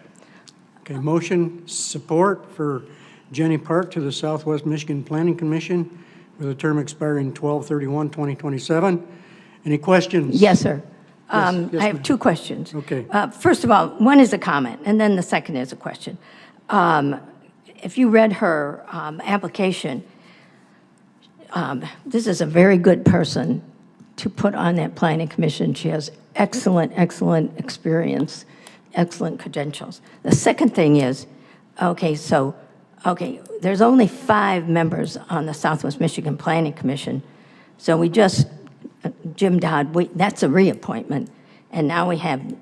Okay, motion support for Jenny Park to the Southwest Michigan Planning Commission with a term expiring 12/31/2027. Any questions? Yes, sir. yes, I have ma'am. 2 questions. Okay. First of all, one is a comment, and then the second is a question. If you read her application, this is a very good person to put on that planning commission. She has excellent experience, excellent credentials. The second thing is, there's only 5 members on the Southwest Michigan Planning Commission. So we just, Jim Dodd, that's a reappointment. And now we have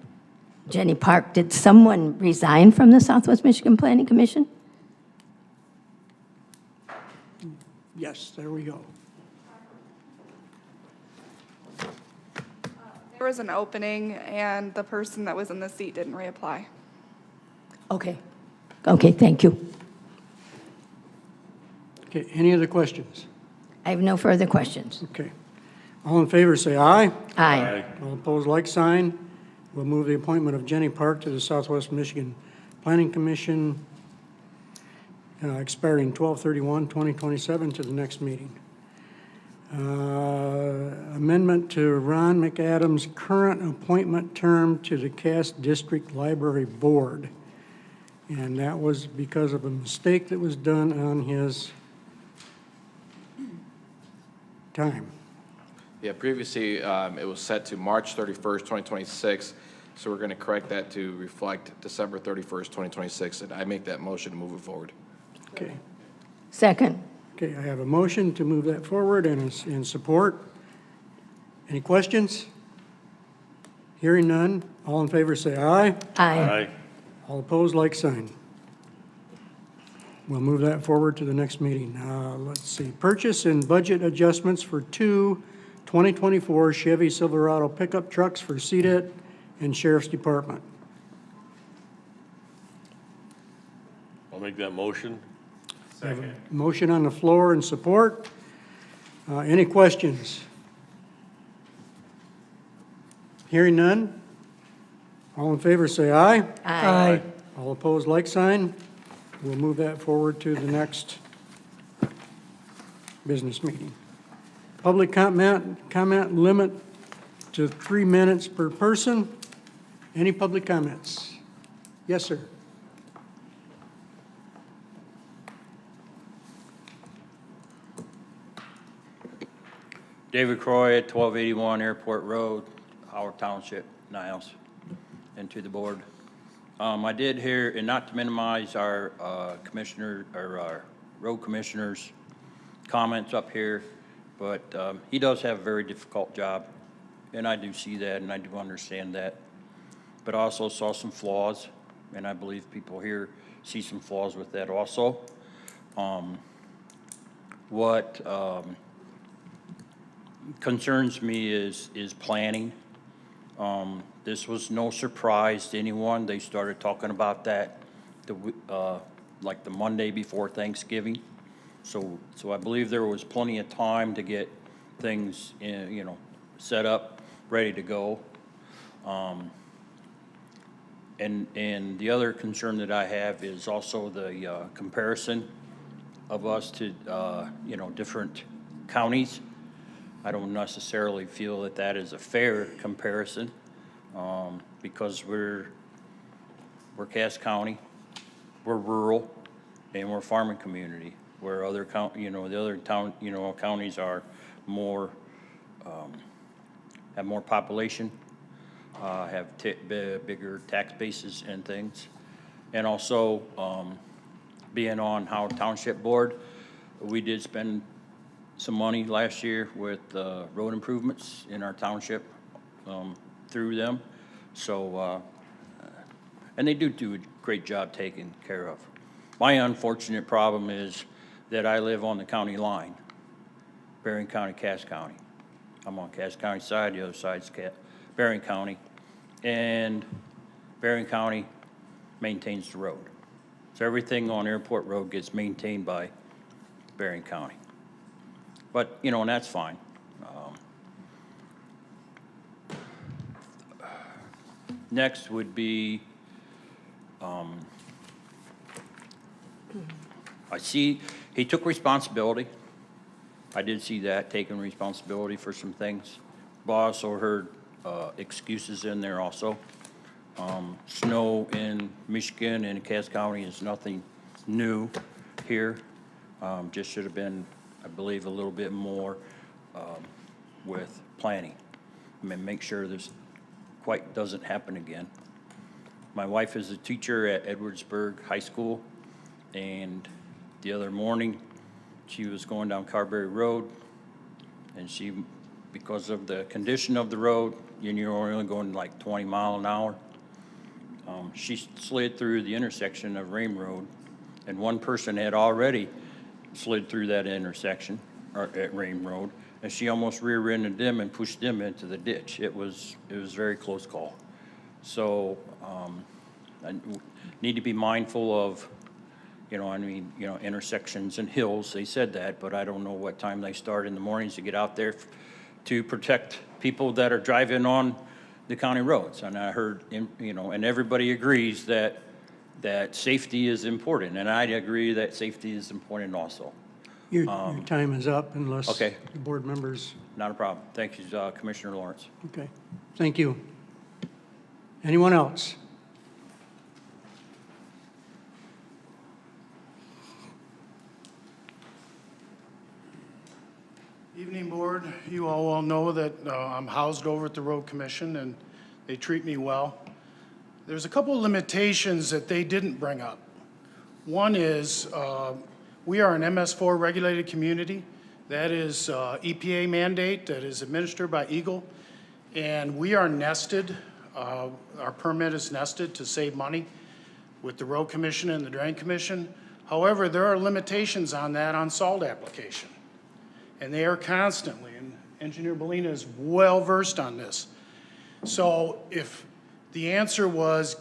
Jenny Park. Did someone resign from the Southwest Michigan Planning Commission? Yes, there we go. There was an opening, and the person that was in the seat didn't reapply. Okay. Okay, thank you. Okay, any other questions? I have no further questions. Okay. All in favor, say aye. Aye. All opposed, like sign. We'll move the appointment of Jenny Park to the Southwest Michigan Planning Commission, expiring 12/31/2027 to the next meeting. Amendment to Ron McAdams' current appointment term to the Cass District Library Board. And that was because of a mistake that was done on his time. Yeah, previously, it was set to March 31st, 2026, so we're going to correct that to reflect December 31st, 2026, and I make that motion to move it forward. Okay. Second. Okay, I have a motion to move that forward and in support. Any questions? Hearing none, all in favor say aye. Aye. All opposed, like sign. We'll move that forward to the next meeting. Let's see, purchase and budget adjustments for 2024 Chevy Silverado pickup trucks for CDET and Sheriff's Department. I'll make that motion. Second. Motion on the floor and support. Any questions? Hearing none. All in favor say aye. Aye. All opposed, like sign. We'll move that forward to the next business meeting. Public comment limit to 3 minutes per person. Any public comments? Yes, sir. David Croy at 1281 Airport Road, Howard Township, Niles, and to the board. I did hear, and not to minimize our commissioner, or our road commissioner's comments up here, but he does have a very difficult job, and I do see that, and I do understand that. But I also saw some flaws, and I believe people here see some flaws with that also. What concerns me is planning. This was no surprise to anyone. They started talking about that like the Monday before Thanksgiving. So I believe there was plenty of time to get things, set up, ready to go. And the other concern that I have is also the comparison of us to, different counties. I don't necessarily feel that that is a fair comparison, because we're Cass County, we're rural, and we're a farming community, where other the other counties are more, have more population, have bigger tax bases and things. And also, being on Howard Township Board, we did spend some money last year with road improvements in our township through them. So, and they do a great job taking care of. My unfortunate problem is that I live on the county line, Berrien County, Cass County. I'm on Cass County side, the other side's Berrien County, and Berrien County maintains the road. So everything on Airport Road gets maintained by Berrien County. But, and that's fine. Next would be, I see he took responsibility. I did see that, taking responsibility for some things. But I also heard excuses in there also. Snow in Michigan and Cass County is nothing new here. Just should have been, I believe, a little bit more with planning. Make sure this quite doesn't happen again. My wife is a teacher at Edwardsburg High School, and the other morning she was going down Carberry Road, and she, because of the condition of the road, you're only going like 20 miles an hour, she slid through the intersection of Rame Road, and one person had already slid through that intersection at Rame Road, and she almost rear-ended them and pushed them into the ditch. It was a very close call. So and need to be mindful of, intersections and hills, they said that, but I don't know what time they start in the mornings to get out there to protect people that are driving on the county roads. And I heard, and everybody agrees that safety is important, and I agree that safety is important also. Your time is up unless Okay. the board members, Not a problem. Thank you, Commissioner Lawrence. okay. Thank you. Anyone else? Evening, Board. You all well know that I'm housed over at the Road Commission, and they treat me well. There's a couple of limitations that they didn't bring up. One is we are an MS4 regulated community. That is EPA mandate that is administered by Eagle, and we are nested. Our permit is nested to save money with the Road Commission and the Drain Commission. However, there are limitations on that on salt application. And they are constantly, and Engineer Bellina is well-versed on this. So if the answer was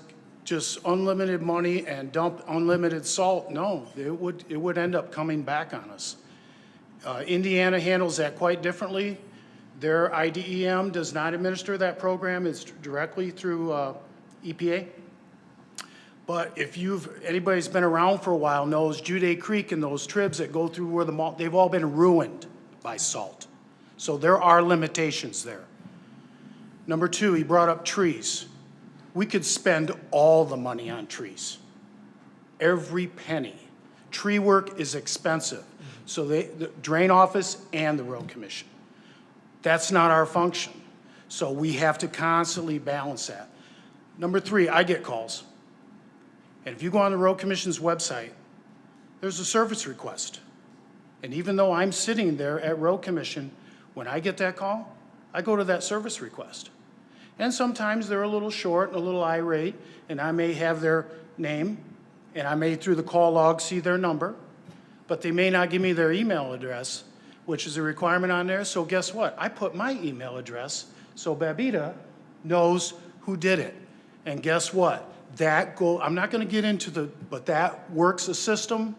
just unlimited money and dump unlimited salt, no, it would end up coming back on us. Indiana handles that quite differently. Their IDEM does not administer that program. It's directly through EPA. But if anybody's been around for a while knows Jude Creek and those tribs that go through where they've all been ruined by salt. So there are limitations there. Number two, he brought up trees. We could spend all the money on trees, every penny. Tree work is expensive. So the Drain Office and the Road Commission. That's not our function. So we have to constantly balance that. Number three, I get calls. And if you go on the Road Commission's website, there's a service request. And even though I'm sitting there at Road Commission, when I get that call, I go to that service request. And sometimes they're a little short and a little irate, and I may have their name, and I may, through the call log, see their number, but they may not give me their email address, which is a requirement on there. So guess what? I put my email address so Babita knows who did it. And guess what? I'm not going to get into but that works a system.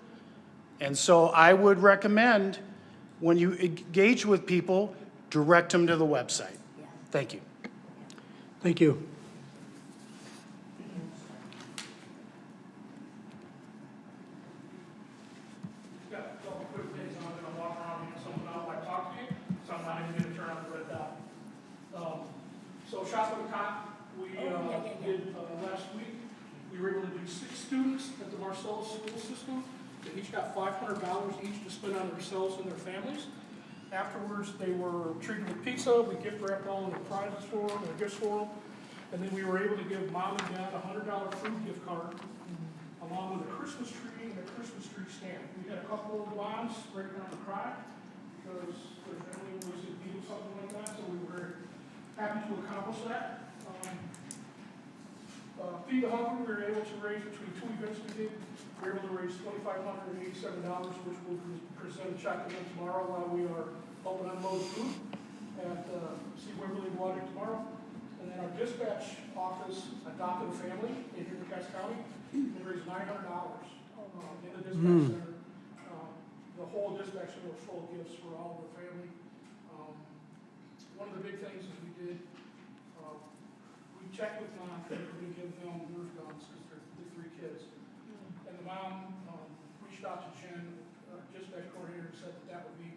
And so I would recommend when you engage with people, direct them to the website. Thank you. Thank you. Got a couple quick things I'm gonna walk around and someone out like talk to you, sometimes I'm gonna turn on the red dot. So Shasta McCott, we did last week, we were able to do 6 students at the Marcellus school system. They each got $500 each to spend on themselves and their families. Afterwards, they were treated with pizza. We gift wrapped all of their prizes for them, their gifts for them. And then we were able to give mom and dad a $100 food gift card, along with a Christmas tree and a Christmas tree stamp. We had a couple of moms breaking down to cry because their family was in need of something like that, so we were very happy to accomplish that. Feed the Hungry, we were able to raise between 2 events we did. We were able to raise $2,587, which we'll present a check to them tomorrow while we are helping unload food at Steve Wimberley Water tomorrow. And then our dispatch office adopted a family in here in Cass County. They raised $900 in the dispatch center. The whole dispatch center was full of gifts for all of the family. One of the big things is we did, we checked with mom if we could give them Nerf guns because they're the 3 kids. And the mom reached out to Jen, dispatch coordinator, and said that would be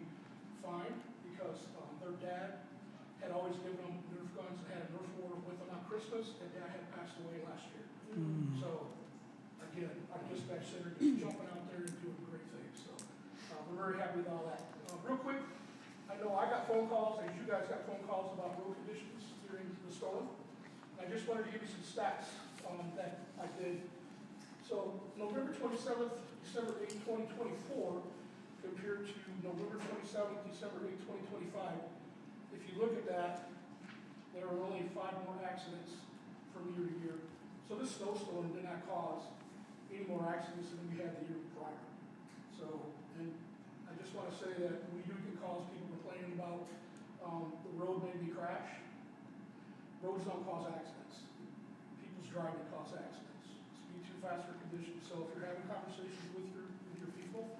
fine because their dad had always given them Nerf guns and had a Nerf war with them on Christmas, and dad had passed away last year. So, again, our dispatch center is jumping out there and doing great things. So, we're very happy with all that. Real quick, I know I got phone calls, as you guys got phone calls about road conditions during the storm. I just wanted to give you some stats that I did. So November 27th, December 8th, 2024, compared to November 27th, December 8th, 2025. If you look at that, there are only 5 more accidents from year to year. So this snowstorm did not cause any more accidents than we had the year prior. So, and I just want to say that we do get calls, people complaining about the road made me crash. Roads don't cause accidents. People's driving cause accidents, be too fast for conditions. So if you're having conversations with your people,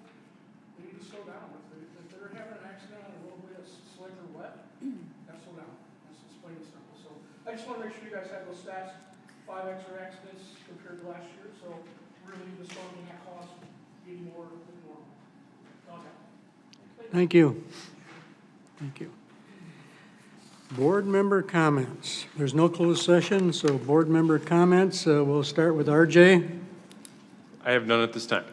they need to slow down. If they're having an accident on a roadway that's slick or wet, gotta slow down. That's just plain and simple. So I just want to make sure you guys have those stats, 5 extra accidents compared to last year. So really the storm will not cost any more than normal. Okay. Thank you. Thank you. Board member comments. There's no closed session, so board member comments, we'll start with RJ. I have none at this time.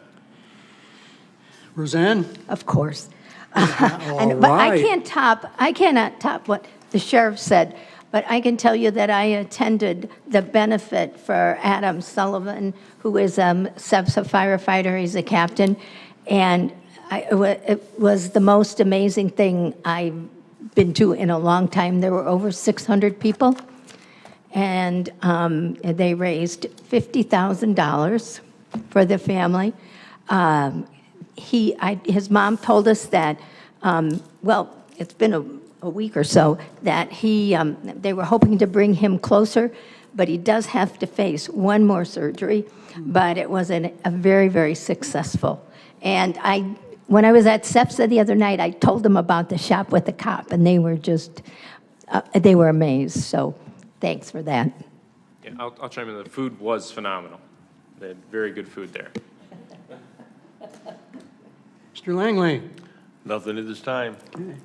Roseanne? Of course. All But right. I cannot top what the sheriff said, but I can tell you that I attended the benefit for Adam Sullivan, who is a SEPSA firefighter, he's a captain, and it was the most amazing thing I've been to in a long time. There were over 600 people, and they raised $50,000 for the family. His mom told us that, well, it's been a week or so, that they were hoping to bring him closer, but he does have to face one more surgery, but it was a very, very successful. And when I was at SEPSA the other night, I told them about the Shop with the Cop, and they were just, they were amazed, so thanks for that. Yeah, I'll chime in. The food was phenomenal. They had very good food there. Mr. Langley? Nothing at this time. Okay.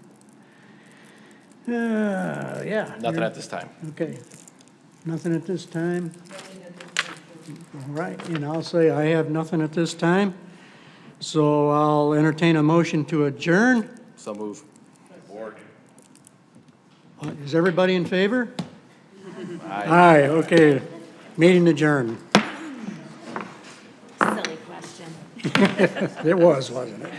Yeah. Nothing at this time. Okay. Nothing at this time? All right, and I'll say I have nothing at this time. So I'll entertain a motion to adjourn. So move. Is everybody in favor? Aye, okay. Meeting adjourned. Silly question. It was, wasn't it?